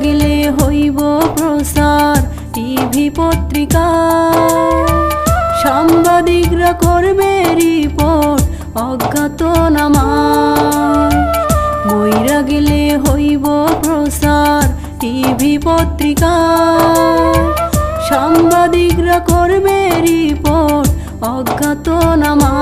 গেলে হইব প্রচার টিভি পত্রিকা, সাংবাদিকরা করবে রিপোর্ট অজ্ঞাতনামায়। মইরা গেলে হইব প্রচার টিভি পত্রিকা, সাংবাদিকরা করবে রিপোর্ট অজ্ঞাতনামায়।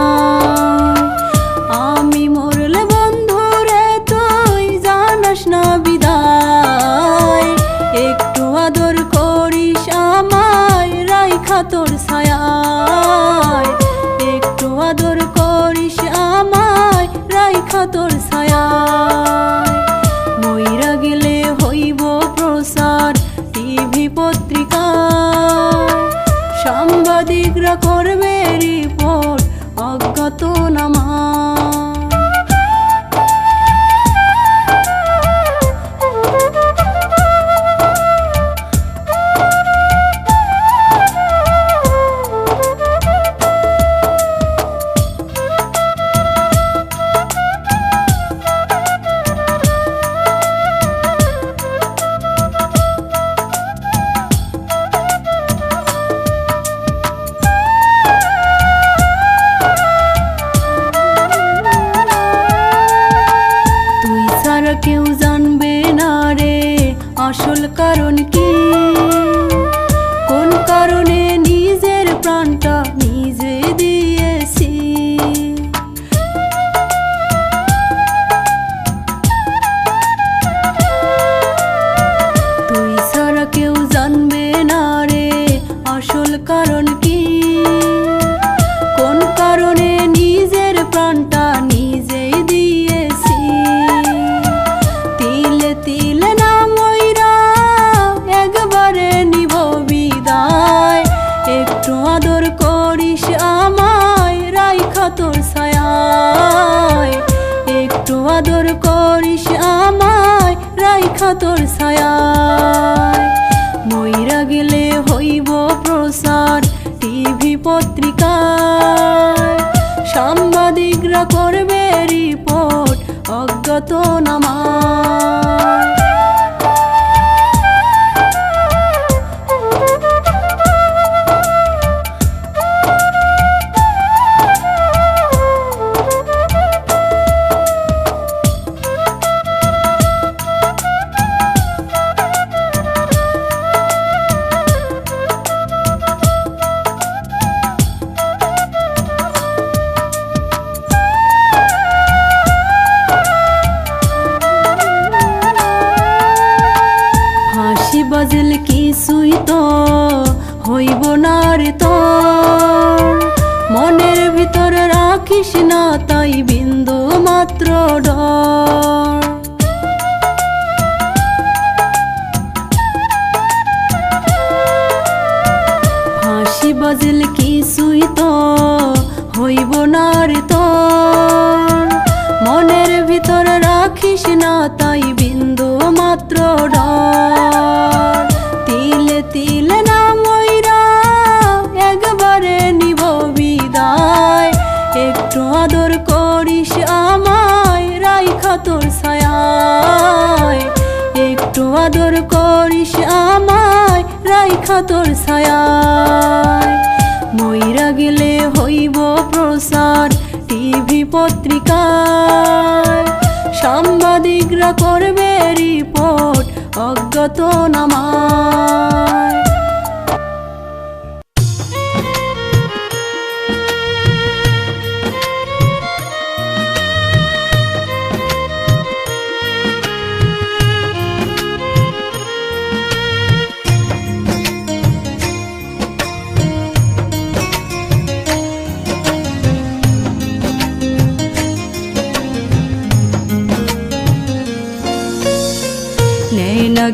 আমি মরলে বন্ধুরে তুই জানাস না বিদায়, একটু আদর করিস আমায় রাইখা তোর ছায়ায়, একটু আদর করিস আমায় রাইখা তোর ছায়ায়। মইরা গেলে হইব প্রচার টিভি পত্রিকা, সাংবাদিকরা করবে রিপোর্ট অজ্ঞাতনামায়। কেউ জানবে না রে আসল কারণ কি, কোন কারণে নিজের প্রাণটা নিজে দিয়েছি। তুই ছাড়া কেউ জানবে না রে আসল কারণ কি, কোন কারণে নিজের প্রাণটা নিজেই দিয়েছি। তিলে তিলে না মইরা একবারে নিব বিদায়, একটু আদর করিস আমায় রাইখা তোর ছায়ায়, একটু আদর করিস আমায় রাইখা তোর ছায়ায়। মইরা গেলে হইব প্রচার টিভি পত্রিকায়, সাংবাদিকরা করবে রিপোর্ট অজ্ঞাতনামায়। বাজল কিছুই তো হইব না রে তোর, মনের ভিতর রাখিস না তাই বিন্দু মাত্র ডর। ফাঁসি বাজল কিছুই তো হইব না রে তোর, মনের ভিতর রাখিস না তাই বিন্দু মাত্র ডর। তিলে তিলে না মইরা একবারে নিব বিদায়, একটু আদর করিস আমায় রাইখা তোর ছায়ায়, একটু আদর করিস আমায় রাইখা তোর ছায়ায়। মইরা গেলে হইব প্রচার টিভি পত্রিকায়, সাংবাদিকরা করবে রিপোর্ট অজ্ঞাতনামায়।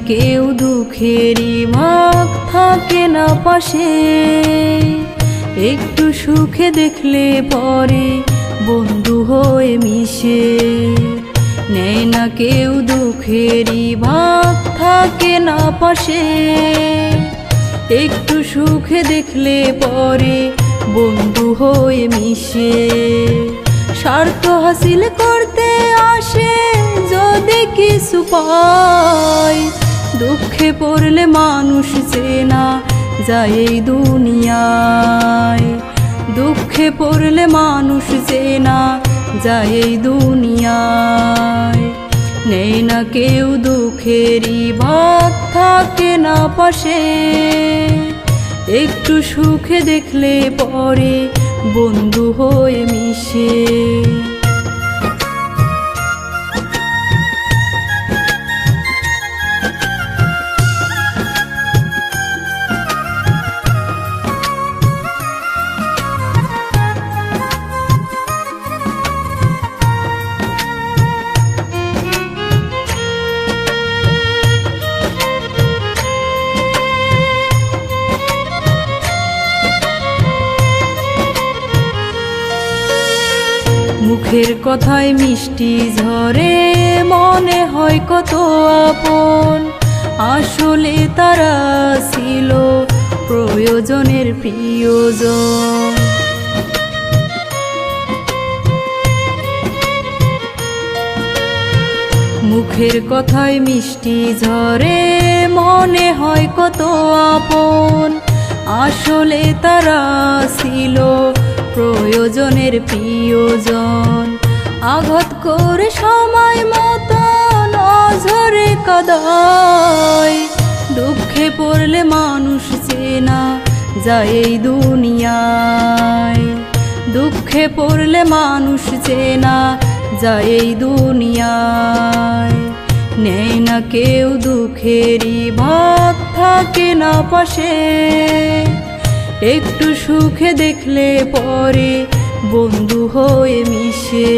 কেউ দুঃখেরই ভাগ থাকে না পাশে, একটু সুখে দেখলে পরে বন্ধু হয়ে মিশে। নেয় না কেউ দুঃখেরই ভাগ থাকে না পাশে, একটু সুখে দেখলে পরে বন্ধু হয়ে মিশে। স্বার্থ হাসিল করতে আসে যদি কিছু পায়, দুঃখে পড়লে মানুষ চেনা যায় এই দুনিয়ায়। দুঃখে পড়লে মানুষ চেনা যায় এই দুনিয়ায়। নেই না কেউ দুঃখেরই ভাগ থাকে না পাশে, একটু সুখে দেখলে পরে বন্ধু হয়ে মিশে। মুখের কথায় মিষ্টি ঝরে মনে হয় কত আপন, আসলে তারা ছিল প্রয়োজনের প্রিয়জন। মুখের কথায় মিষ্টি ঝরে মনে হয় কত আপন, আসলে তারা ছিল প্রয়োজনের প্রিয়জন। আঘাত করে সময় মতন অঝরে কাদায়, দুঃখে পড়লে মানুষ চেনা যায় এই দুনিয়ায়। দুঃখে পড়লে মানুষ চেনা যায় এই দুনিয়ায়। নেয় না কেউ দুঃখেরই ভাগ থাকে না পাশে, একটু সুখে দেখলে পরে বন্ধু হয়ে মিশে।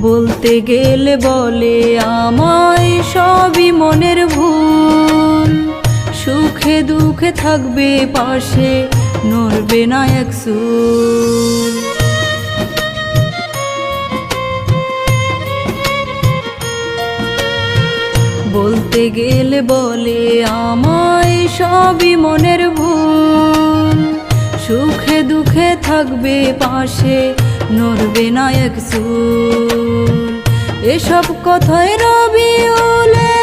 বলতে গেলে বলে আমায় সবই মনের ভুল, সুখে দুঃখে থাকবে পাশে নড়বে না এক চুল। বলতে গেলে বলে আমায় সবই মনের ভুল, সুখে দুঃখে থাকবে পাশে নড়বে না এক চুল। এসব কথায় রবিউলে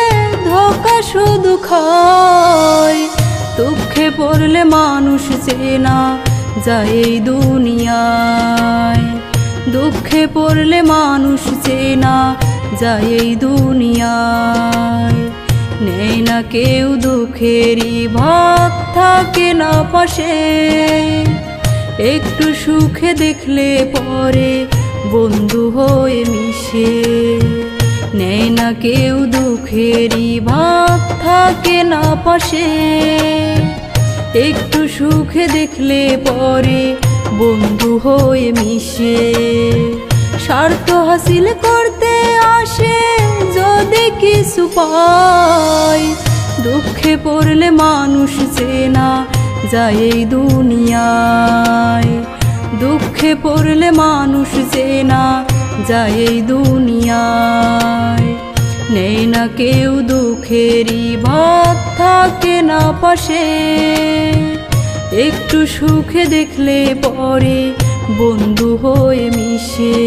ধোঁকা শুধু খায়, দুঃখে পড়লে মানুষ চেনা যায় এই দুনিয়ায়। দুঃখে পড়লে মানুষ চেনা যায় এই দুনিয়ায়। নেয় না কেউ দুঃখেরই ভাগ থাকে না পাশে, একটু সুখে দেখলে পরে বন্ধু হয়ে মিশে। নেয় না কেউ দুঃখেরই ভাগ থাকে না পাশে, একটু সুখে দেখলে পরে বন্ধু হয়ে মিশে। স্বার্থ হাসিল করতে আসে যদি কিছু পায়, দুঃখে পড়লে মানুষ চেনা যায় এই দুনিয়ায়। দুঃখে পড়লে মানুষ চেনা যায় এই দুনিয়ায়। নেই না কেউ দুঃখেরই ভাগ থাকে না পাশে, একটু সুখে দেখলে পরে বন্ধু হয়ে মিশে।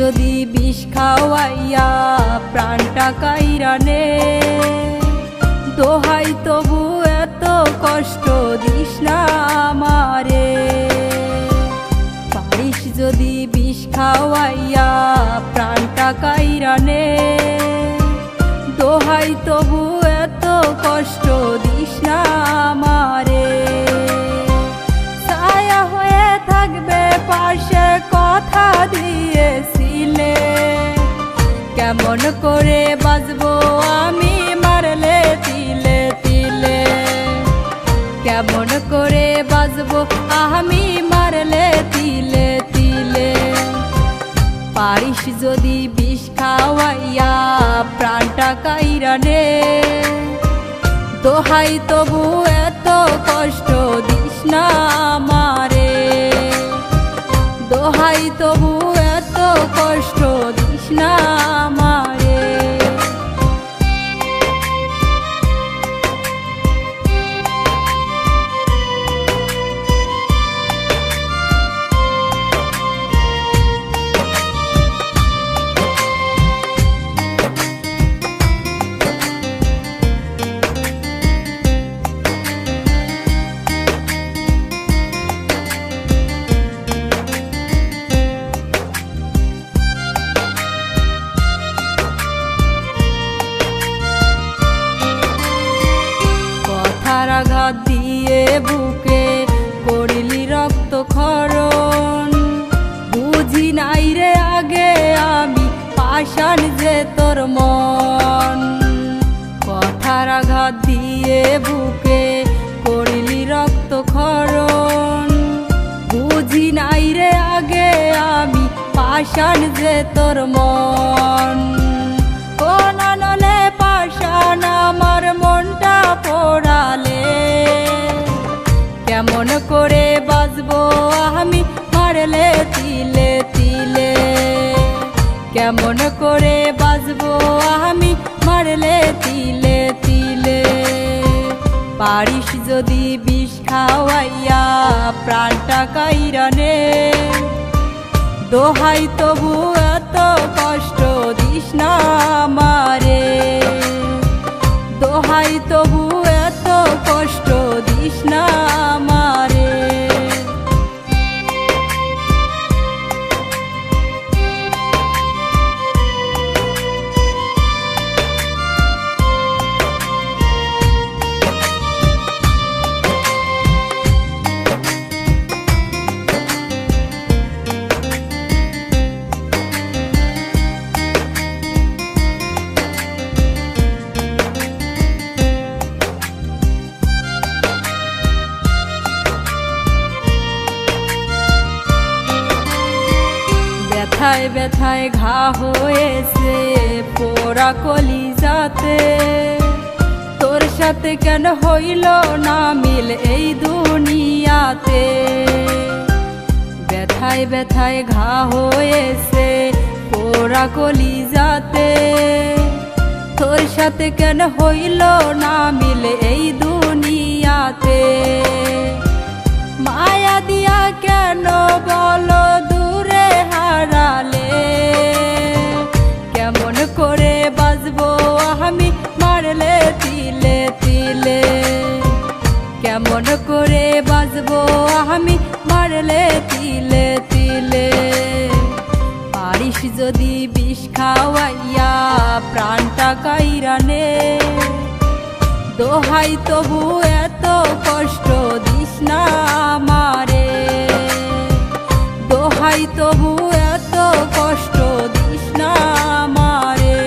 যদি বিষ খাওয়াইয়া প্রাণটা কাইরা নে, দোহাই তবু এত কষ্ট দিস না আমারে। পারিস যদি বিষ খাওয়াইয়া প্রাণটা কাইরা নে, দোহাই তবু এত কষ্ট দিস না আমারে। ছায়া হয়ে থাকবে পাশে কথা দিয়েছিলে, কেমন করে বাঁচবো আমি মারলে তিলে তিলে। কেমন করে বাঁচবো আমি মারলে তিলে তিলে। পারিস যদি বিষ খাওয়াইয়া প্রাণটা কাইরা নে, দোহাই তবু এত কষ্ট দিস না আমারে। দোহাই তবু এত কষ্ট দিস না আমারে। আঘাত দিয়ে বুকে করিলি রক্ত ক্ষরণ, বুঝি নাই রে আগে আমি পাষাণ যে তোর মন। কথার আঘাত দিয়ে বুকে করিলি রক্ত ক্ষরণ, বুঝি নাই রে আগে আমি পাষাণ যে তোর মন। কোন নলে পাষাণ আমার মনটা পোড়ালে, কেমন করে বাঁচবো আমি মারলে তিলে তিলে। কেমন করে বাঁচবো আমি মারলে তিলে তিলে। পারিস যদি বিষ খাওয়াইয়া প্রাণটা কাইরা নে, দোহাই তবু এত কষ্ট দিস না আমারে। দোহাই তবু এত কষ্ট দিস না আমারে। ব্যথায় ব্যথায় ঘা হয়েছে পোড়া কলিজাতে, তোর সাথে কেন হইল না মিল এই দুনিয়াতে। ব্যথায় ব্যথায় ঘা হয়েছে পোড়া কলিজাতে, তোর সাথে কেন হইল না মিল এই দুনিয়াতে। মায়া দিয়া কেন বলো দূরে হারালে, কেমন করে বাঁচবো আমি মারলে তিলে তিলে। কেমন করে বাঁচবো আমি মারলে তিলে তিলে। পারিস যদি বিষ খাওয়াইয়া প্রাণটা কাইরা নে, দোহাই তবু এত কষ্ট দিস না আমারে। দোহাই তবু এত কষ্ট দিস না আমারে।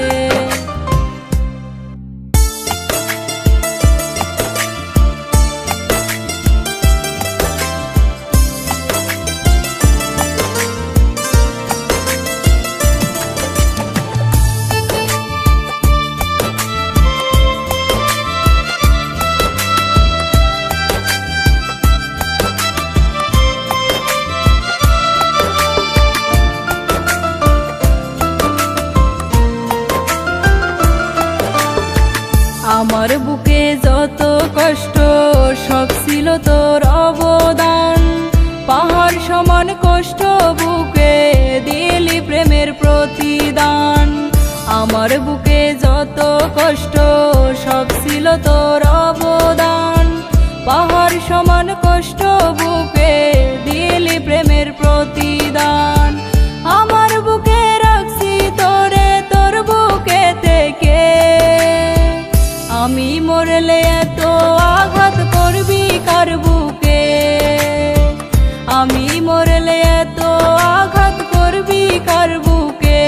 বুকে যত কষ্ট সব ছিল তোর অবদান, পাহাড় সমান কষ্ট বুকে দিলি প্রেমের প্রতিদান। আমার বুকে রাখছি তোরে তোর বুকে থেকে, আমি মরলে এত আঘাত করবি কার বুকে, আমি মরলে এত আঘাত করবি কার বুকে।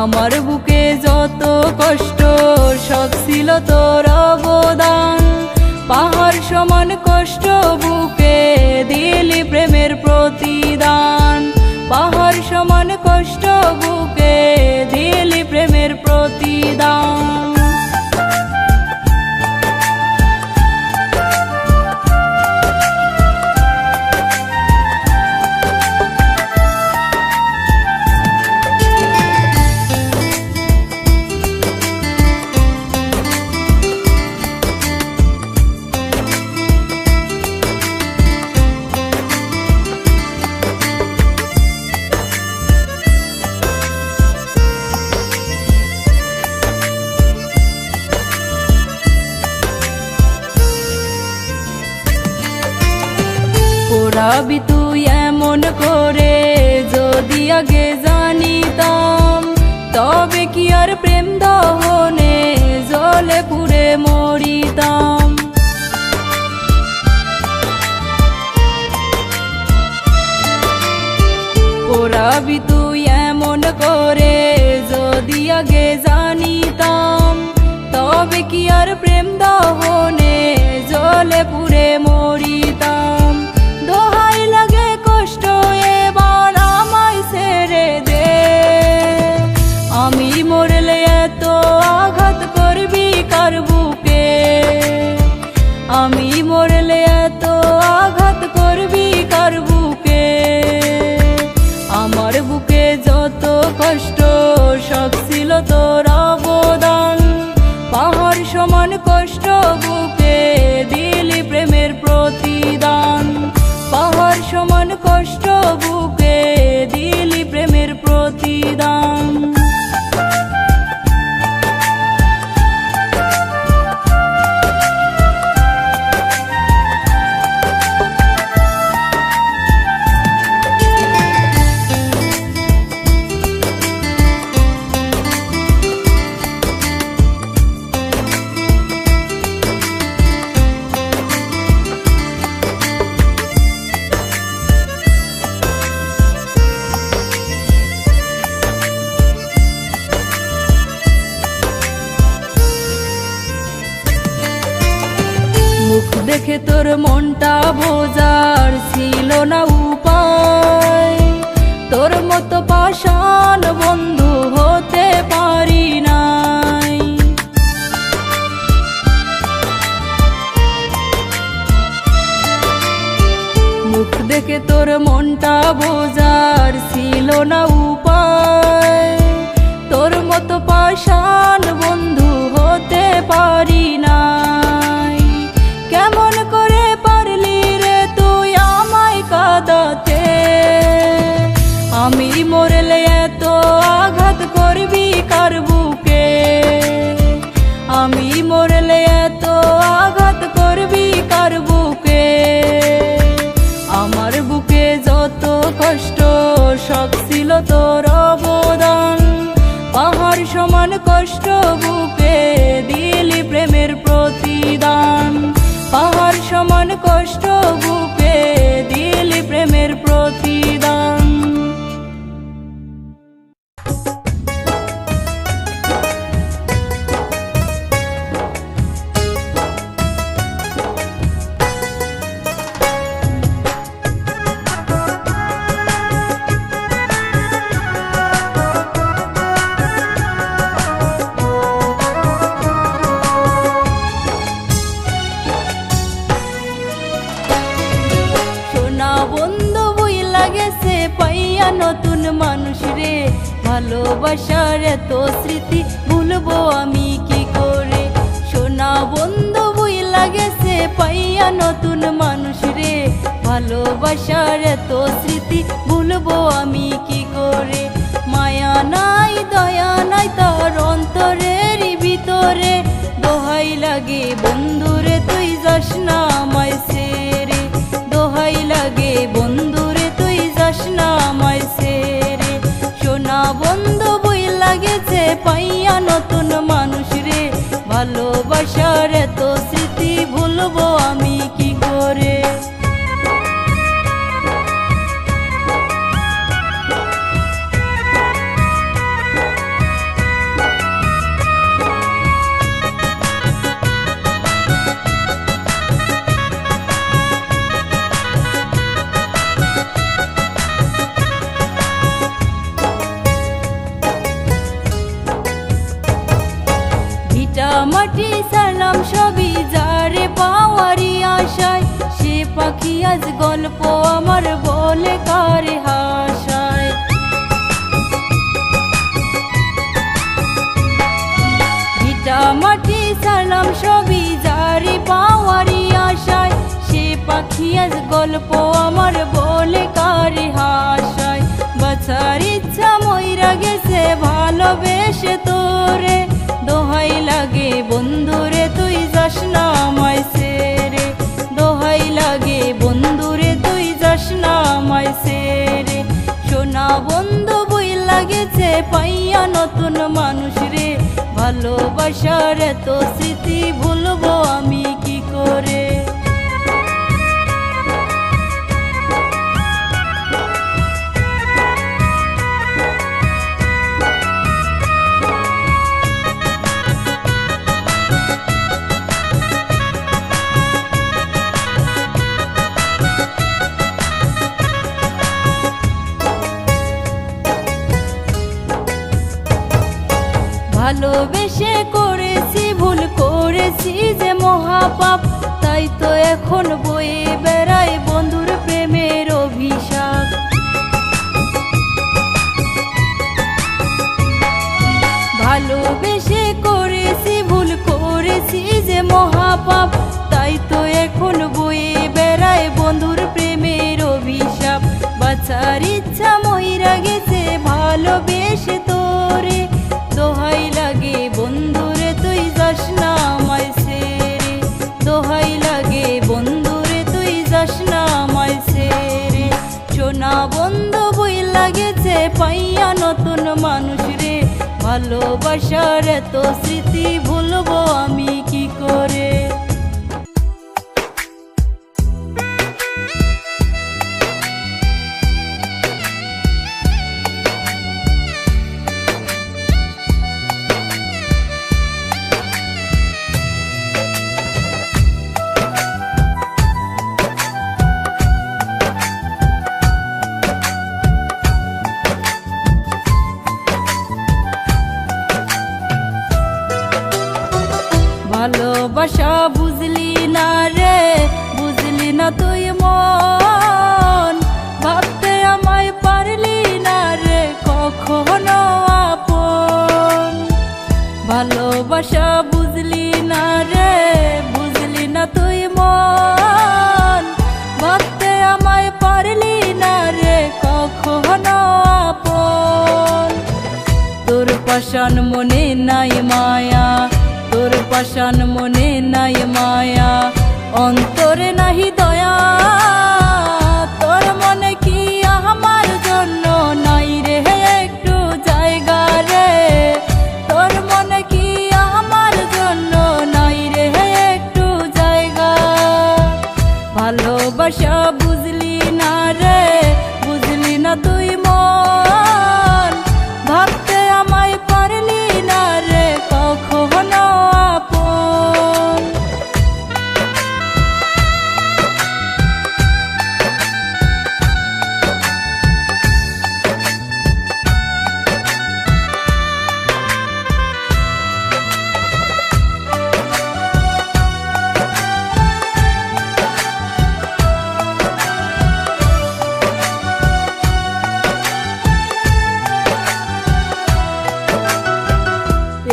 আমার বুকে যত কষ্ট সব ছিল তোর অবদান, পাহাড় সমান কষ্ট বুকে দিলি প্রেমের প্রতিদান, পাহাড় সমান কষ্ট বুকে দিলি প্রেমের প্রতিদান। পোড়াবি তুই এমন করে যদি আগে জানিতাম, তবে কি আর প্রেম দহনে জলে পুড়ে মরিতাম। পোড়াবি তুই এমন করে যদি আগে জানিতাম, তবে কি আর প্রেম দহনে জলে পুড়ে মরিতাম। দোহাই লাগে কষ্ট এবার আমায় ছেড়ে দে, আমি মরলে এত আঘাত করবি কার বুকে, আমি মরলে এত আঘাত করবি কার বুকে। আমার বুকে যত কষ্ট সব ছিল তোর অবদান, পাহাড় সমান কষ্ট বুকে দিলি প্রেমের প্রতিদান, পাহাড় সমান কষ্ট বুকে দিলি প্রেমের প্রতিদান। মুখ দেখে তোর মনটা বোঝার ছিল না উপায়, তোর মতো পাষাণ বন্ধু হতে পারি নাই। মুখ দেখে তোর মনটা বোঝার ছিল না উপায়, তোর মতো পাষাণ বন্ধু হতে পারি নাই। কেমন করে পারলি রে তুই আমায় কাঁদাতে, আমি মরলে এত আঘাত করবি কার বুকে, আমি মরলে এত আঘাত করবি কার বুকে। আমার বুকে যত কষ্ট সব ছিল তোর অবদান, পাহাড় সমান কষ্ট বুকে দিলি প্রেমের প্রতিদান, পাহাড় সমান কষ্ট বুকে দিলি প্রেমের প্রতিদান। নতুন মানুষ রে, ভালোবাসার এত স্মৃতি ভুলবো আমি কি করে। সোনা বন্ধু বুইলা গেছে পাইয়া নতুন মানুষ রে, ভালোবাসার এত স্মৃতি ভুলবো আমি কি করে। মায়া নাই দয়া নাই যাস না আমায় ছেড়ে, দোহাই লাগে বন্ধুরে তুই যাস না আমায় ছেড়ে। সোনা বন্ধু বই লাগেছে পাইয়া নতুন মানুষ রে, ভালোবাসার এত স্মৃতি ভুলবো আমি কি করে। মাটি সালাম সবই যারে পাওয়ারি আশায়, সে পাখি আজ গল্প আমার বলে কারে হাসায়। ভিটা মাটি সালাম সবই যারে পাওয়ারি আশায়, সে পাখি আজ গল্প আমার বলে কারে হাসায়। বাছার ইচ্ছা মইরা গেছে ভালোবেসে তোরে, দোহাই লাগে বন্ধুরে তুই যাস না আমায় ছেড়ে, দোহাই লাগে বন্ধুরে তুই যাস না আমায় ছেড়ে। সোনা বন্ধু বই লাগেছে পাইয়া নতুন মানুষ রে, ভালোবাসার এত স্মৃতি ভুলবো আমি কি করে। ভালোবেসে করেছি ভুল করেছি যে মহাপাপ, তাই তো এখন বয়ে বেড়াই বন্ধুর প্রেমের অভিশাপ। ভালোবেসে করেছি ভুল করেছি যে মহাপাপ, তাই তো এখন বয়ে বেড়াই বন্ধুর প্রেমের অভিশাপ। বাছার ইচ্ছা মইরা গেছে ভালোবেসে তোরে, দোহাই লাগে বন্ধুরে তুই যাস না আমায় ছেড়ে, দোহাই লাগে বন্ধুরে তুই যাস না আমায় ছেড়ে। সোনা বন্ধু বই লাগেছে পাইয়া নতুন মানুষ রে, ভালোবাসার এত স্মৃতি ভুলবো আমি কি করে। ভালোবাসা বুঝলি না রে, বুঝলি না তুই মন, ভাবতে আমায় পারলি না রে কখনো আপন। ভালোবাসা বুঝলি না রে, বুঝলি না তুই মন, ভাবতে আমায় পারলি না রে কখনো আপন। তোর পাষাণ মনে নাই মায়া, তোর পাষাণ মনে নাই মায়া, অন্তরে নাহি দয়া, তোর মনে কি আমার জন্য নাই রে একটু জায়গা রে, তোর মনে কি আমার জন্য নাই রে একটু জায়গা। ভালোবাসা বুঝলি না রে, বুঝলি না তুই মন, ভাবতে আমায় পারলি না রে কখনো আপন।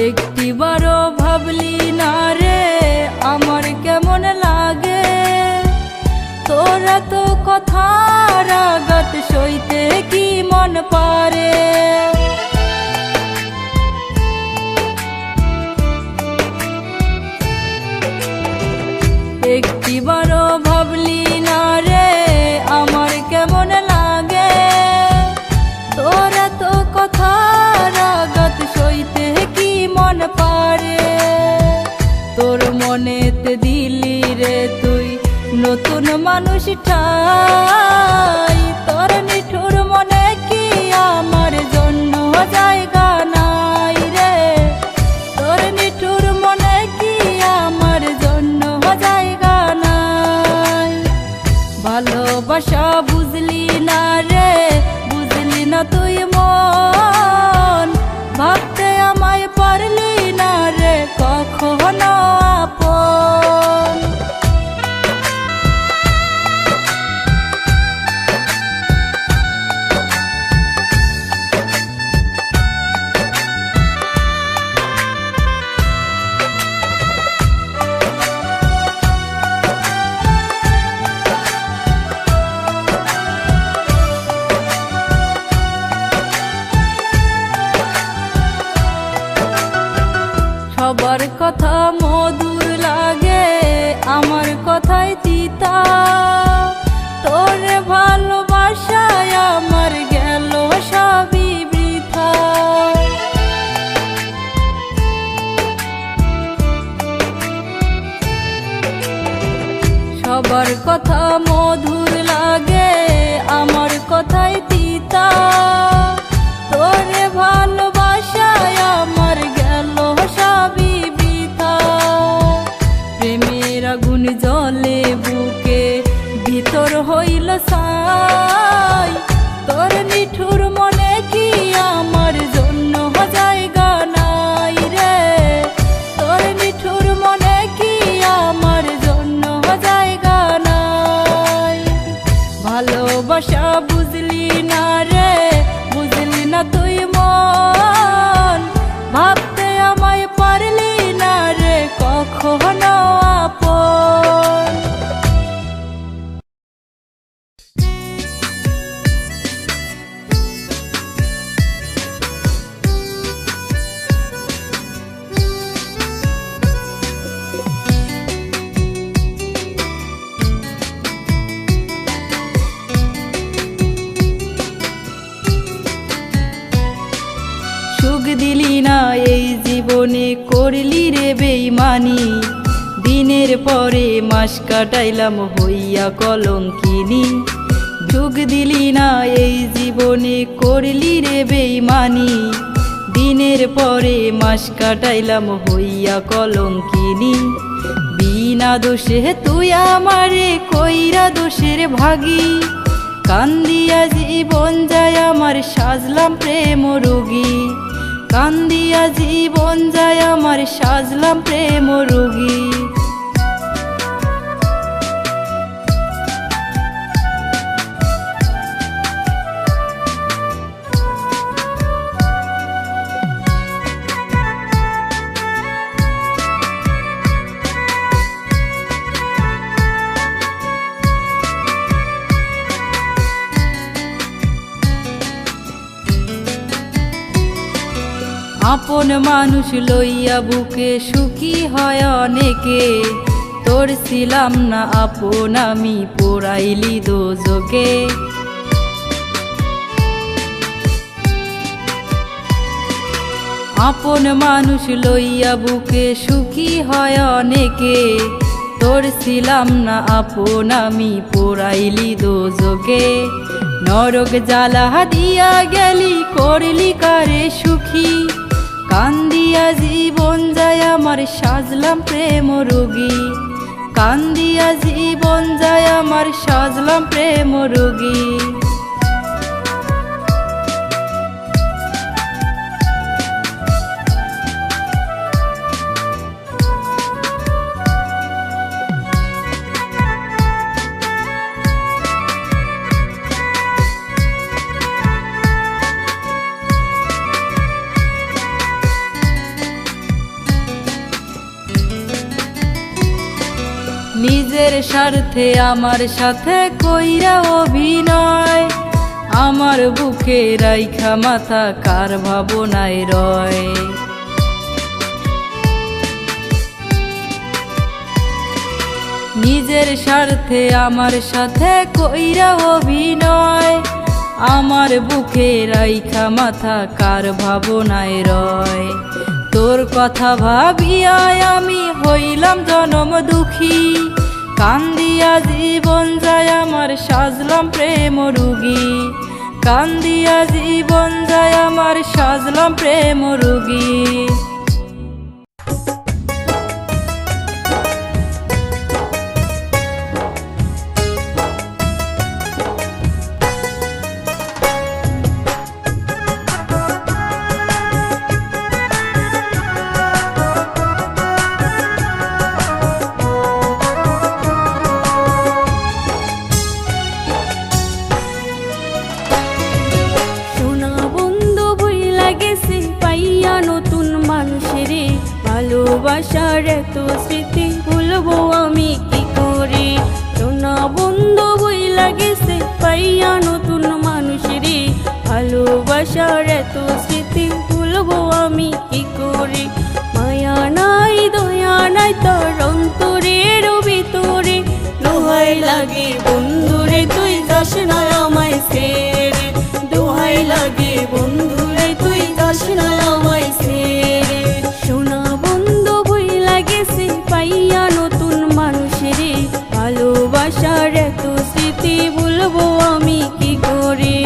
একটিবারও ভাবলি না রে আমার কেমন লাগে, তোরা তো কথার আঘাত সইতে কি মন পারে। एक নতুন মানুষ ঠাই, তোর নিঠুর মনে কি আমার জন্য জায়গা নাই রে, তোর নিঠুর মনে কি আমার জন্য জায়গা নাই। ভালোবাসা বুঝলি না রে, বুঝলি না তুই মন, ভাবতে আমায় পারলি না রে কখনো আপন। সবার কথা মধুর লাগে, আমার কথায় তিতা, তোরে ভালোবাসায় আমার গেল সবই বৃথা। সবার কথা মধুর লাগে, আমার কথায় তিতা, তোরে ভালোবাসায় আমার গেল সবই বৃথা। প্রেমের আগুন জ্বলে বুকে, ভিতর হইল ছাই, তোর নিঠুর মনে কি আমার জন্য জায়গা নাই রে, তোর নিঠুর মনে কি আমার জন্য জায়গা নাই। ভালোবাসা বুঝলি না রে, বুঝলি না তুই মন, ভাবতে আমায় পারলি না রে কখনো আপন। সুখ দিলি না এই জীবনে, করলি রে বেইমানি, দিনের পরে মাস কাটাইলাম হইয়া কলঙ্কিনী। সুখ দিলি না এই জীবনে, করলি রে বেইমানি, দিনের পরে মাস কাটাইলাম হইয়া কলঙ্কিনী। বিনা দোষে তুই আমারে কইরা দোষের ভাগী, কান্দিয়া জীবন যায় আমার সাজলাম প্রেম রোগী, কান্দিয়া জীবন যায় আমার সাজলাম প্রেম রোগী। আপন মানুষ লইয়া বুকে সুখী হয় অনেকে, তোর ছিলাম না আপন আমি পোড়াইলি দোজকে। আপন মানুষ লইয়া বুকে সুখী হয় অনেকে, তোর ছিলাম না আপন আমি পোড়াইলি দোজকে। নরক জ্বালা দিয়া গেলি করলি কারে সুখী, কান্দিয়া জীবন যায় আমার সাজলাম প্রেম রোগী, কান্দিয়া জীবন যায় আমার সাজলাম প্রেম রোগী। নিজের স্বার্থে আমার সাথে কইরা অভিনয়, আমার বুকে রাইখা মাথা কার ভাবনায় রয়। নিজের স্বার্থে আমার সাথে কইরা অভিনয়, আমার বুকে রাইখা মাথা কার ভাবনায় রয়। তোর কথা ভাবিয়া আমি হইলাম জনম দুঃখী, কান্দিয়া জীবন যায় আমার সাজলাম প্রেম রোগী, কান্দিয়া জীবন যায় আমার সাজলাম প্রেম রোগী। ভালোবাসার এত স্মৃতি ভুলবো আমি কি করে, সোনা বন্ধু বইলা গেছে পাইয়া নতুন মানুষেরে, ভালোবাসার এত স্মৃতি ভুলবো আমি কি করে। মায়া নাই দয়া নাই তোর অন্তরের ভিতরে, দোহাই লাগে বন্ধুরে তুই যাস না আমায় ছেড়ে, দোহাই লাগে বন্ধুরে তুই যাস না আমায় ছেড়ে। সোনা বন্ধু বইলা গেছে পাইয়া নতুন মানুষেরে, ভালোবাসার এত স্মৃতি ভুলবো আমি কি করে।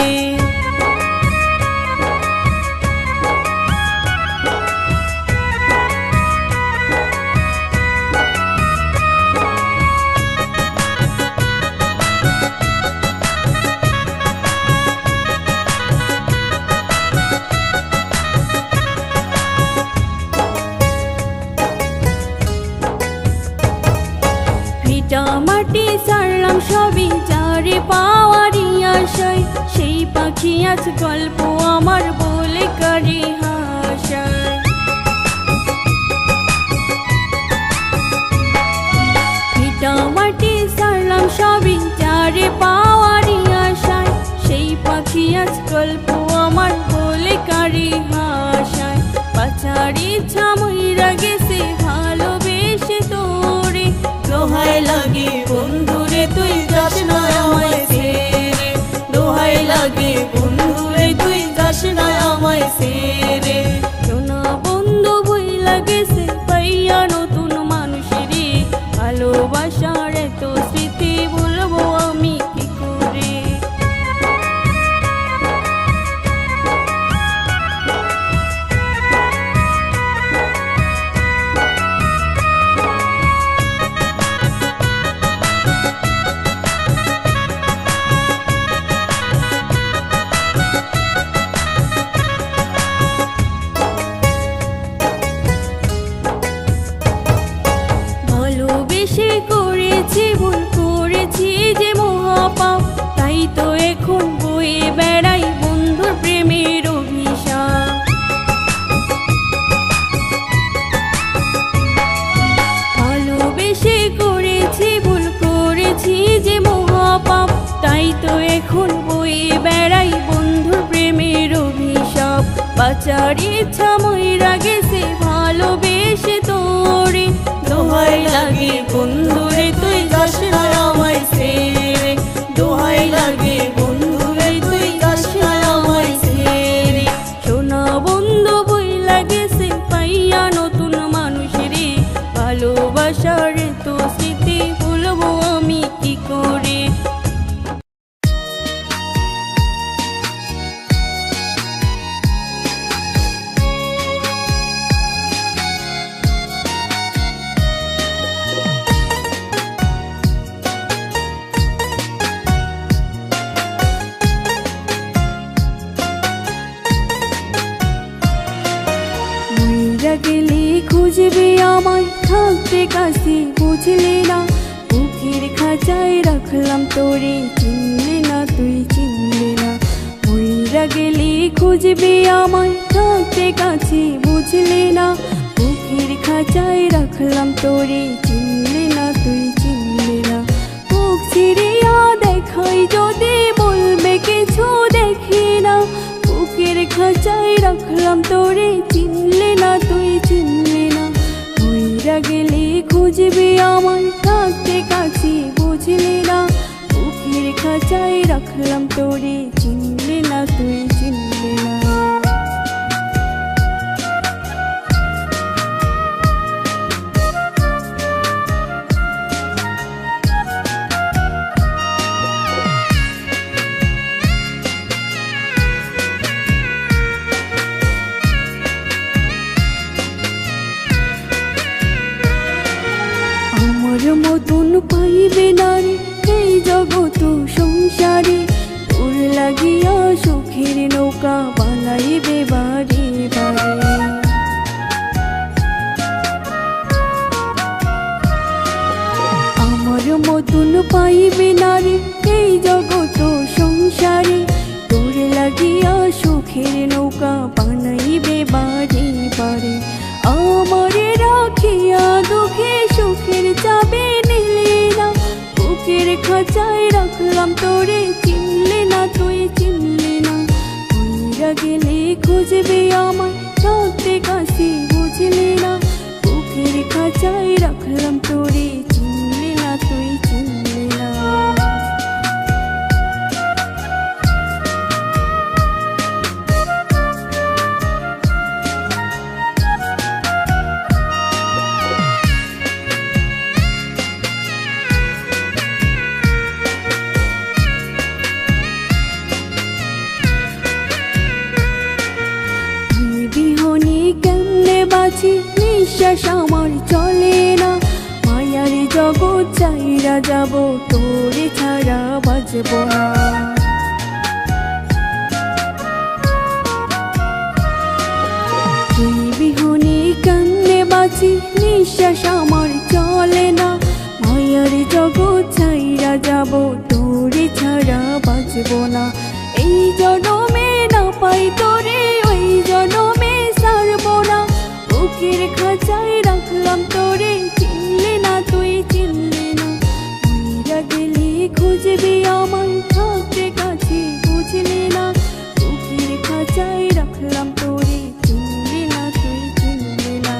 মাটি সারলাম সবই যারে পাওয়ারি আশায়, সেই পাখি আজ গল্প আমার বলে কারে হাসায়। ভিটা মাটি সারলাম সবই যারে পাওয়ারি আশায়, সেই পাখি আজ গল্প আমার বলে কারে হাসায়। বাঁচার ইচ্ছা মইরা গেছে ভালোবেসে তোরে, দোহাই লাগে বন্ধুরে তুই যাস না আমায় ছেড়ে, দোহাই লাগে বন্ধুরে তুই যাস না আমায় ছেড়ে। সোনা বন্ধু বইলা গেছে পাইয়া নতুন মানুষেরে, ভালোবাসার এত স্মৃতি ভুলবো আমি কি করে। ভালোবেসে করেছি ভুল করেছি যে মহাপাপ, তাই তো এখন বয়ে বেড়াই বন্ধুর প্রেমের অভিশাপ। ভালোবেসে করেছি ভুল করেছি যে মহাপাপ, তাই তো এখন বয়ে বেড়াই বন্ধুর প্রেমের অভিশাপ। বাঁচার ইচ্ছা মইরা গেছে ভালোবেসে তোরে, দোহাই লাগে বন্ধুরে তুই যাস না আমায় ছেড়ে, দোহাই লাগে বন্ধুরে তুই যাস না আমায় ছেড়ে। সোনা বন্ধু বইলা গেছে পাইয়া নতুন মানুষেরে, ভালোবাসার তো স্মৃতি ভুলবো আমি কি করে। গেলি খুঁজবি আমায় থাকতে কাছে, বুঝলি না বুকের খাঁচায় রাখলাম তোরে, চিনলি না তুই চিনলি না। মইরা গেলি খুঁজবি আমায় থাকতে কাছে, বুঝলি না বুকের খাঁচায় রাখলাম তোরে, চিনলি না তুই চিনলি না। মুখ ছিড়িয়া দেখাই যদি বলবে কিছু দেখি না, বুকের খাঁচায় রাখলাম তোরে, চিনলি না তুই চিনলি না। মইরা গেলি খুঁজবি আমায় থাকতে কাছে, বুঝলি না বুকের খাঁচায় রাখলাম তোরে, চিনলি না তুই চিনলি না। লাগিয়া সুখের নৌকা বানাইবে বারে বারে। আমার মতন পাইবে না রে এই জগৎ সংসারে, তোর লাগিয়া সুখের নৌকা বানাইবে বারে বারে। আমারে রাখিয়া দুঃখে সুখের যাবে নিলে না, বুকের খাঁচায় রাখলাম তোরে চিনলে না তুই চিনলে না। কইরা গেলে খুঁজবে আমায় থাকতে কাছে বুঝলে না, বুকের খাঁচায় রাখলাম তোরে চিনলে না তুই চিনলে না। বিহনে কেমনে বাঁচি নিঃশ্বাস আমার চলে না, মায়ার জগৎ চাইরা যাব তোরে ছাড়া বাঁচব না। তুই বিহনে কেমনে বাঁচি নিঃশ্বাস আমার চলে না, মায়ার জগৎ চাইরা যাব তোরে ছাড়া বাঁচব না। এই জনমে না পাই তোরে ওই জনমে ছাড়ব না, বুকের খাঁচায় রাখলাম তোরে চিনলে না তুই চিনলে না। কইরা গেলে খুঁজবি আমায় থাকতে কাছে বুঝলে না, বুকের খাঁচায় রাখলাম তোরে চিনলে না তুই চিনলে না।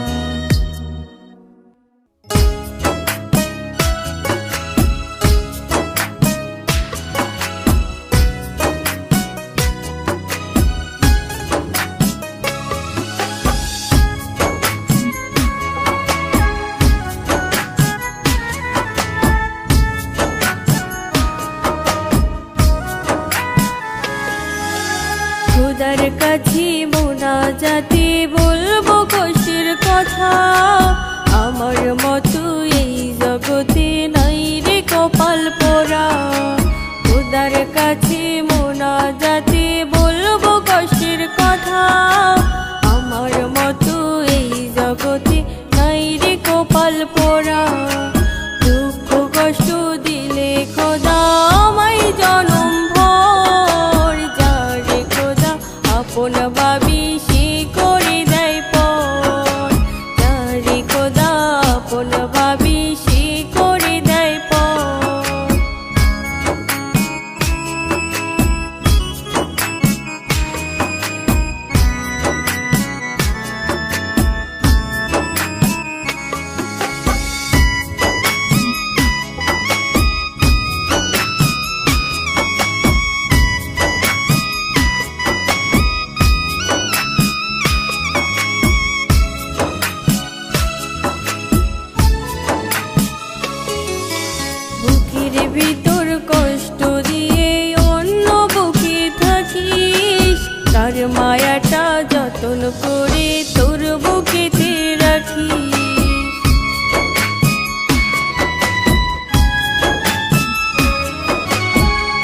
খোদার কাছে মোনাজাতে বলবো কষ্টের কথা, আমার মতো এই জগতে নাই রে কপাল পোড়া। খোদার কাছে মোনাজাতে বলবো কষ্টের কথা, আমার মতো এই জগতে নাই রে কপাল পোড়া। দুঃখ কষ্ট দিলে খোদা আমায় জনম ভর, যারে খোদা আপন ভাবি সে করে দেয় পর, যারে খোদা আপন ভাবি সে করে দেয় পর। বুকের ভিতর কষ্ট দিয়ে অন্য বুকে থাকিস, তার মায়াটা যতন করে তোর বুকেতে রাখিস।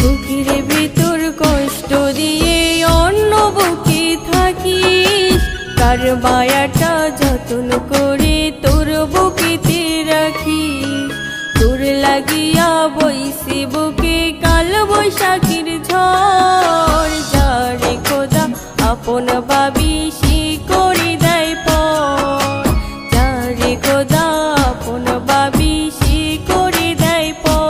বুকের ভিতর কষ্ট দিয়ে অন্য বুকে থাকিস, তার মায়াটা যতন করে তোর বুকেতে রাখিস। তোর লাগিয়া বইসি বুকে কাল বৈশাখীর ঝড়, যারে খোদা আপন ভাবি সে করে দেয় পর, যারে খোদা আপন ভাবি সে করে দেয় পর।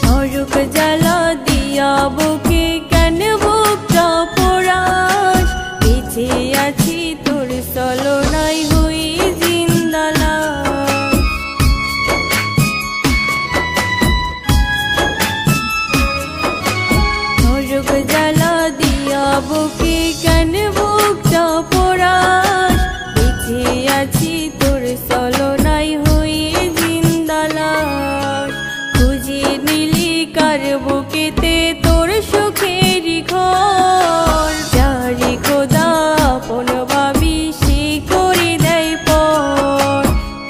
নরক জ্বালা দিয়া বুকে কেন বুকটা পোড়াস, বেঁচে আছি তোর ছলনায় হই জিন্দা লাশ। নরক জ্বালা দিয়া কেন বুকটা পোড়াস, বেঁচে আছি তোর ছলনায় হয়ে জিন্দালাস। খুঁজে নিলি কার বুকেতে তোর সুখের ঘর, যারি খোদা আপন ভাবি সে করে দেয় পর,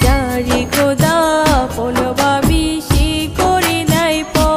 যারি খোদা আপন ভাবি সে করে দেয় পর।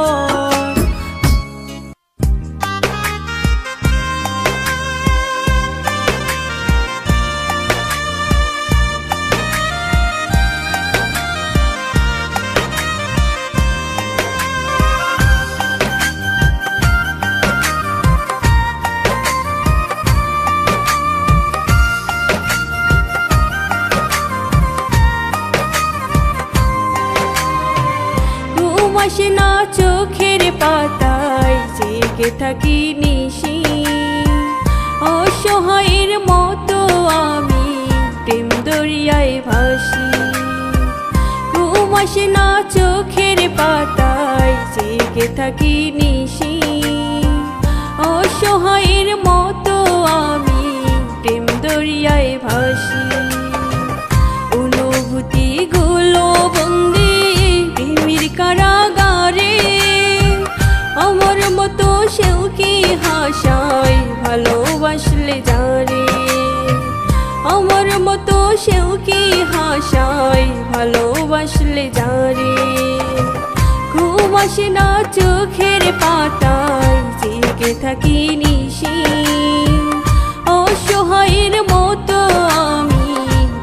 ঘুম আসে না চোখের পাতায়, জেগে থাকি নিশি, অসহায়ের মতো আমি প্রেম দরিয়ায় ভাসি। ঘুম আসে না চোখের পাতায়, জেগে থাকি নিশি, অসহায়ের মতো আমি প্রেম দরিয়ায় ভাসি। অনুভূতি গুলো বন্দি প্রেমের কারাগারে, আমার মতো সেও কি হাসায় ভালোবাসলে যারে, আমার মতো সেও কি হাসায় ভালোবাসলে যারে। ঘুম আসে না চোখের পাতায়, জেগে থাকি নিশি, অসহায়ের মতো আমি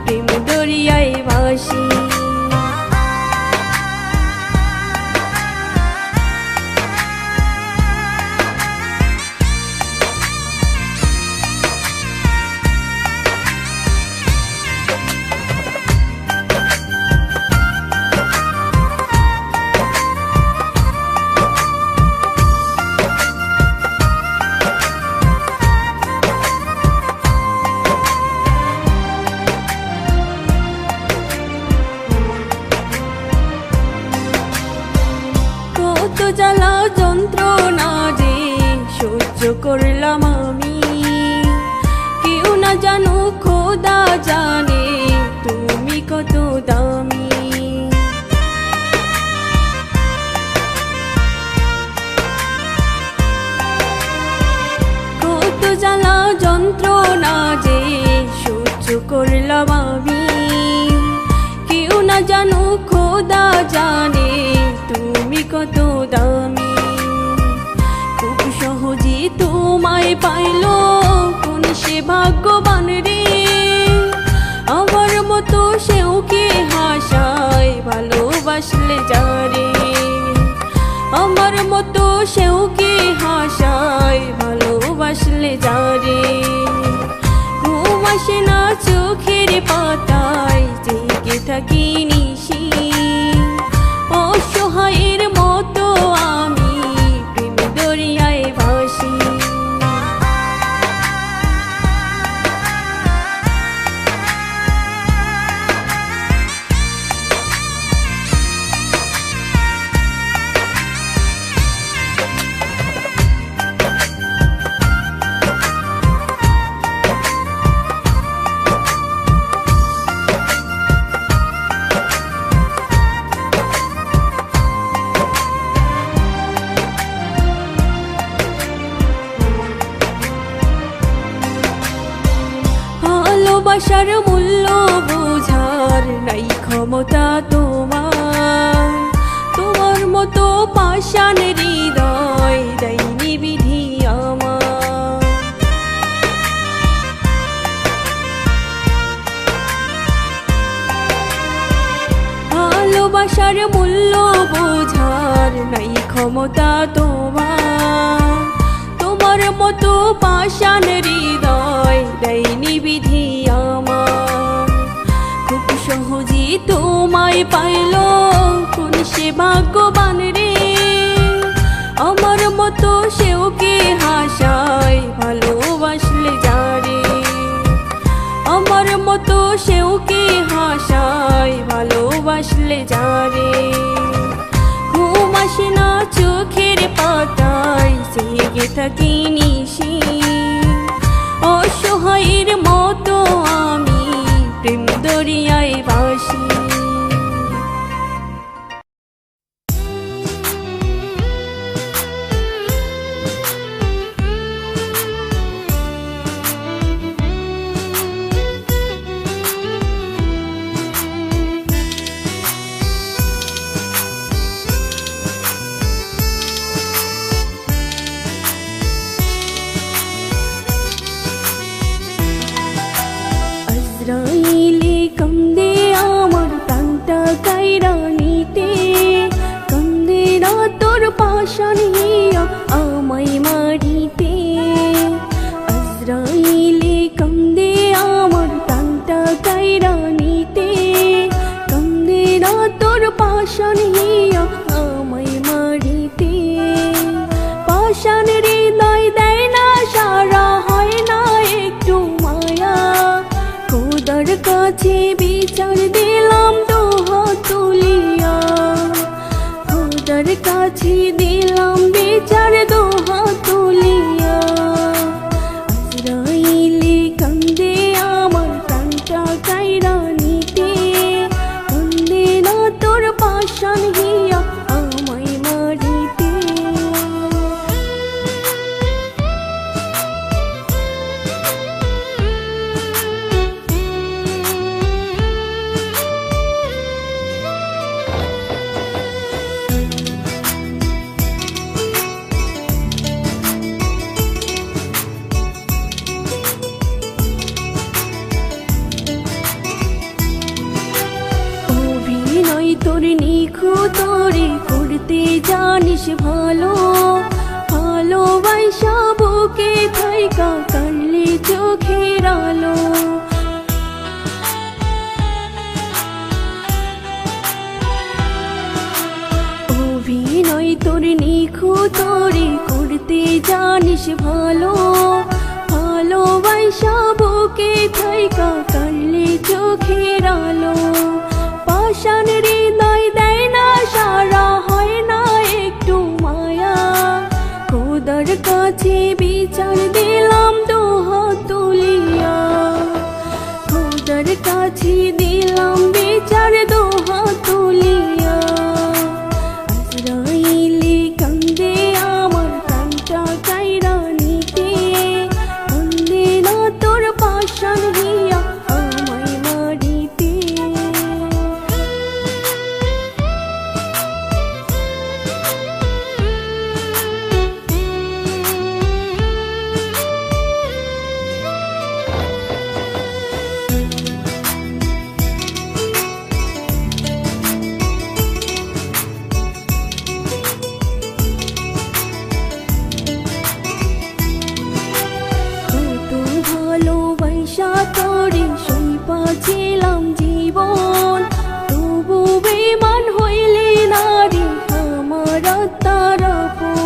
প্রেম দরিয়ায় ভাসি। কত জ্বালা যন্ত্রণা যে সহ্য করলাম আমি, কেউ না জানো খোদা জানে তুমি কত দামি। কত জ্বালা যন্ত্রণা যে সহ্য করলাম আমি, কেউ না জানো খোদা জানে তুমি কত দামি। খুব সহজে তোমায় পাইলো কোন সে ভাগ্যবান রে, আমার মতো সেও কে হাসায় ভালোবাসলে যারে, আমার মতো সেও কে হাসায় ভালোবাসলে যারে। ঘুম আসে না চোখের পাতায়, জেগে থাকি নিশি, অসহায়ের মতো আমি প্রেম দরিয়ায় ভাসি। ভালোবাসার মূল্য বোঝার নাই ক্ষমতা তোমার, তোমার মতো পাষাণ হৃদয় দেয়নি বিধি আমার। ভালোবাসার মূল্য বোঝার নাই ক্ষমতা তোমার, তোমার মতো পাষাণ হৃদয় দেয়নি বিধি আমার। খুব সহজে তোমায় পাইলো কোন সে ভাগ্যবান রে, আমার মতো সেও কে হাসায় ভালোবাসলে যারে, আমার মতো সেও কে হাসায় ভালোবাসলে যারে। ঘুম আসে না চোখের পাতায়, জেগে থাকি নিশি, পাষাণ হৃদয় দেয় না সারা, হয় না একটু মায়া। খোদার কাছে বিচার দিলাম দুহাত তুলিয়া, খোদার কাছে দিলাম বিচার দুহাত তুলিয়া। আজরাইলে কান্দে আমার প্রাণটা কাইরা নিতে, কান্দে না তোর পাষাণ হিয়া আমায় মারিতে। অভিনয় তোর নিখুঁত তোরে করতে জানিস ভালো, ভালোবাসা বুকে থাইকা কানলে চোখের আলো। অভিনয় তোর নিখুঁত তোরে করতে জানিস ভালো, ভালোবাসা বুকে থাইকা কানলে চোখের আলো। পাষাণ হৃদয় দেয় না সারা, হয় না একটু মায়া। খোদার কাছে বিচার দিলাম দুহাত তুলিয়া, খোদার কাছে দিলাম বিচার দুহাত তুলিয়া। আজরাইলে কান্দে আমার প্রাণটা কাইরা নিতে, কান্দে না তোর পাষাণ হিয়া আমায় মারিতে। কত ভালোবাসা তোরে সইপাছিলাম জীবন, তবু বেমান হইলে নারী আমার আত্মার আপন।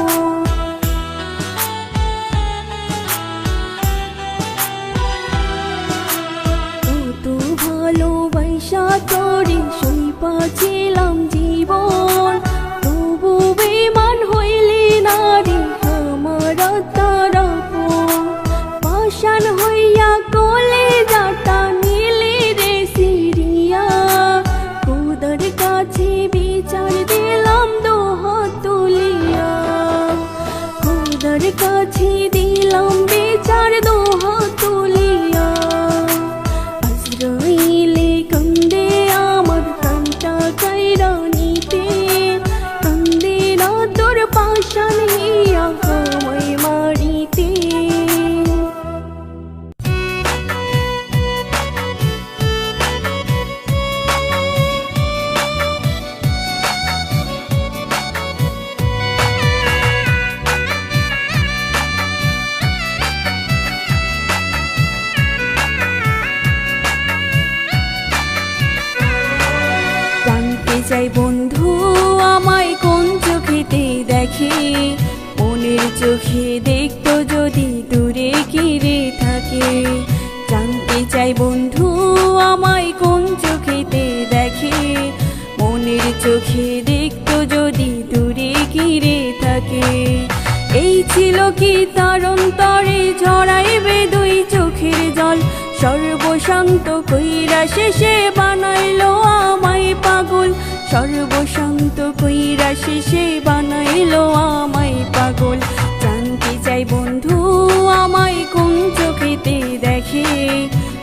কত ভালোবাসা তোরে সইপাছিলাম জীবন, তবু বেমান হইলে নারী আমার আত্মার আপন। পাষাণ হইয়া কোলে যাটা নিলে রে সিরিয়া, খোদার কাছে বিচার দিলাম দুহাত তুলিয়া, খোদার কাছে দিলাম বিচার দুহাত তুলিয়া। আজরাইলে কান্দে আমার প্রাণটা কাইরা নিতে, কান্দে না তোর পাষাণ হিয়া আমায় মারিতে। জানতে চাই বন্ধু আমায় কোন চোখেতে দেখে, মনের চোখে দেখতো যদি দূরে ঘিরে থাকে। জানতে চাই বন্ধু আমায় কোন চোখেতে দেখে, মনের চোখে দেখতো যদি দূরে ঘিরে থাকে। এই ছিল কি তার অন্তরে ঝরাইবে দুই চোখের জল, সর্বশান্ত কইরা শেষে বানাইলো আমায় পাগল, সর্বশান্ত কইরা শেষে বানাইলো আমায় পাগল। জানতে চাই বন্ধু আমায় কোন চোখেতে দেখে,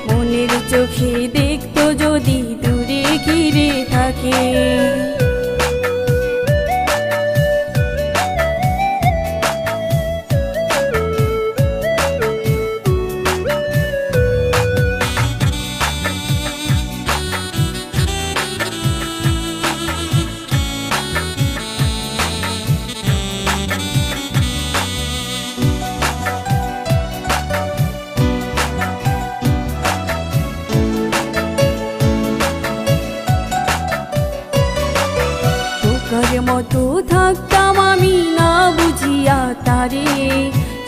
মনের চোখে দেখতো যদি দূরে ঘিরে থাকে।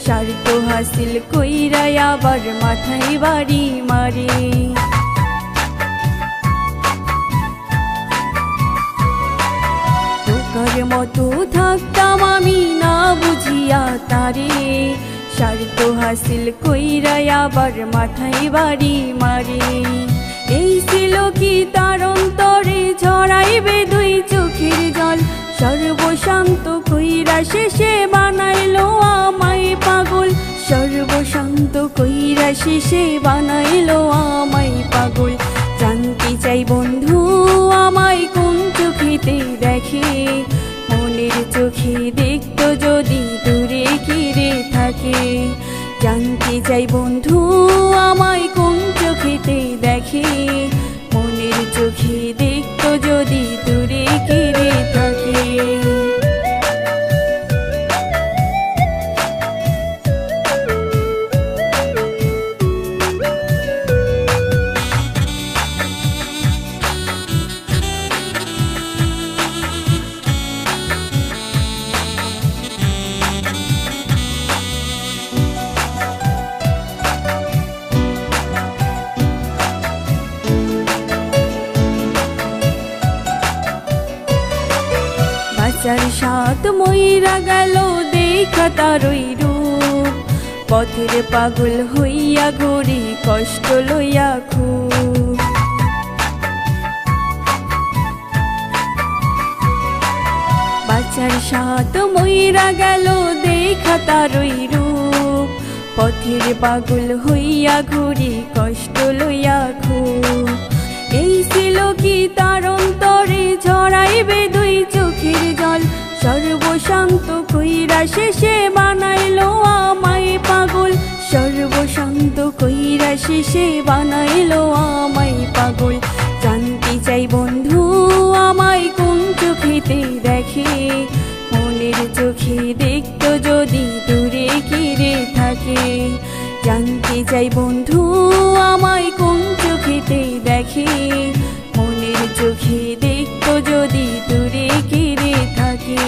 স্বার্থ হাসিল কইরা আবার মাথায় বাড়ি মারে। তোকার মতো থাকতাম আমি না বুঝিয়া তারে, স্বার্থ হাসিল কইরা আবার মাথায় বাড়ি মারে। এই ছিল কি তার অন্তরে ঝরাইবে দুই চোখের জল, সর্বশান্ত কইরা শেষে বানাইলো আমায় পাগল, সর্বশান্ত কইরা শেষে বানাইলো আমায় পাগল। জানতে চাই বন্ধু আমায় কোন চোখেতে দেখে, মনের চোখে দেখতো যদি দূরে কিরে থাকে। জানতে চাই বন্ধু আমায় কোন চোখেতে দেখে, মনের চোখে দেখতো যদি দূরে কিরে থাকে। বাঁচার সাথ মইরা গেল দেখা তারই রূপ, পথের পাগল হইয়া ঘুরি কষ্ট লইয়া খুব। বাঁচার সাথ মইরা গেল দেখা তারই রূপ, পথের পাগল হইয়া ঘুরি কষ্ট লইয়া খুব। এই ছিল কি তার অন্তরে ঝরাইবে দুই চোখের জল, সর্বশান্ত কইরা শেষে বানাইলো আমায় পাগল, সর্বশান্ত কইরা শেষে বানাইলো আমায় পাগল। জানতে চাই বন্ধু আমায় কোন চোখেতে দেখে, মনের চোখে দেখতো যদি দূরে কিরে থাকে। জানতে চাই বন্ধু আমায় কোন চোখেতে দেখে, মনের চোখে দেখতো যদি দূরে কিরে থাকে।